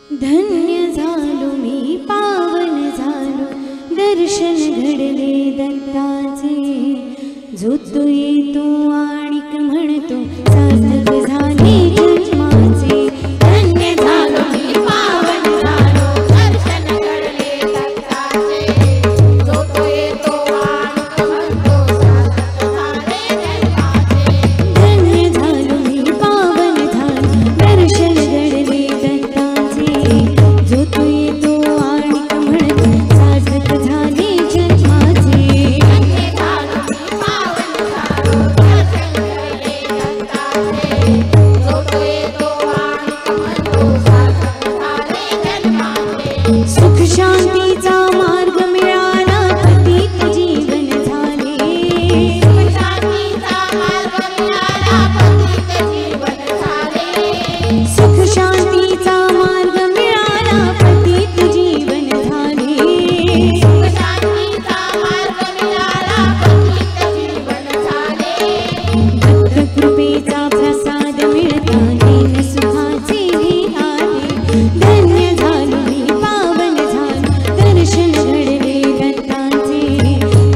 धन्य झालो मी पावन झालो दर्शन घडले दत्ताचे जो तो येतो आणिक म्हणतो सार्थक झाले जन्माचे धन्य झालो मी पावन झालो दर्शन घडले दत्ताचे जो तो येतो आणिक म्हणतो सार्थक झाले जन्माचे धन्य झालो मी पावन झालो दर्शन घडले दत्ताचे जो तो येतो आणिक म्हणतो सार्थक झाले जन्माचे धन्य झालो मी पावन झालो दर्शन घडले दत्ताचे जो तो येतो आणिक म्हणतो सार्थक झाले जन्माचे सुख शांतीचा मार्ग मिळाला पतित जीवन झाले सुख शांतीचा मार्ग मिळाला पतित जीवन झाले सुख शांतीचा मार्ग मिळाला पतित जीवन झाले सुख शांतीचा मार्ग मिळाला पतित जीवन झाले दत्त कृपेचा प्रसाद मिळता दिन सुखाचे हे आले धन्य झालो मी पावन झालो दर्शन घडले दत्ताचे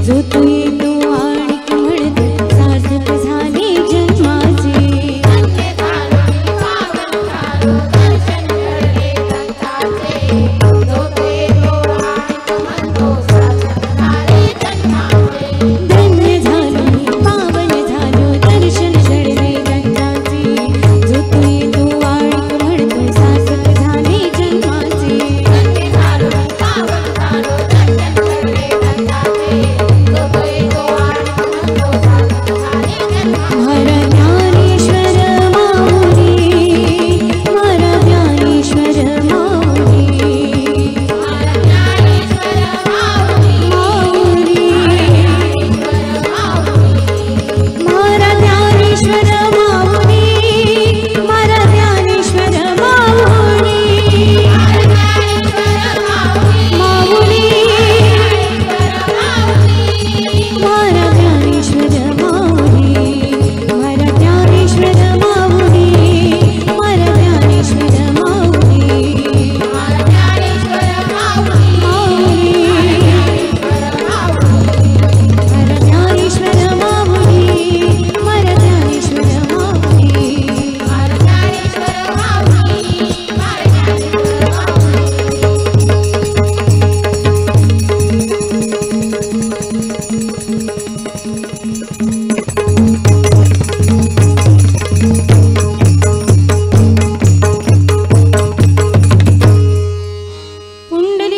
जो तो येतो आणिक म्हणतो सार्थक झाले जन्माचे धन्य झालो मी पावन झालो दर्शन घडले दत्ताचे जो तो येतो आणिक म्हणतो सार्थक झाले जन्माचे धन्य झालो मी पावन झालो दर्शन घडले दत्ताचे जो तो येतो आणिक म्हणतो सार्थक झाले जन्माचे धन्य झालो मी पावन झालो दर्शन घडले दत्ताचे जो तो येतो आणिक म्हणतो सार्थक झाले जन्माचे हर ज्ञानेश्वर माऊली मारा ज्ञानेश्वर माऊली मारा ज्ञानेश्वर माऊली मारा ज्ञानेश्वर माऊली मारा ज्ञानेश्वर माऊली माऊली मारा ज्ञानेश्वर माऊली मारा ज्ञानेश्वर माऊली मारा ज्ञानेश्वर माऊली मारा ज्ञानेश्वर माऊली मारा ज्ञानेश्वर माऊली मारा ज्ञानेश्वर माऊली मारा ज्ञानेश्वर माऊली मारा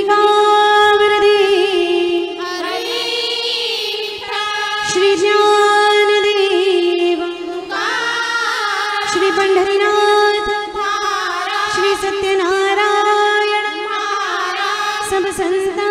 पुंडलिकावरदे श्री ज्ञानदेव श्री पंढरीनाथ श्री सत्यनारायण सब संता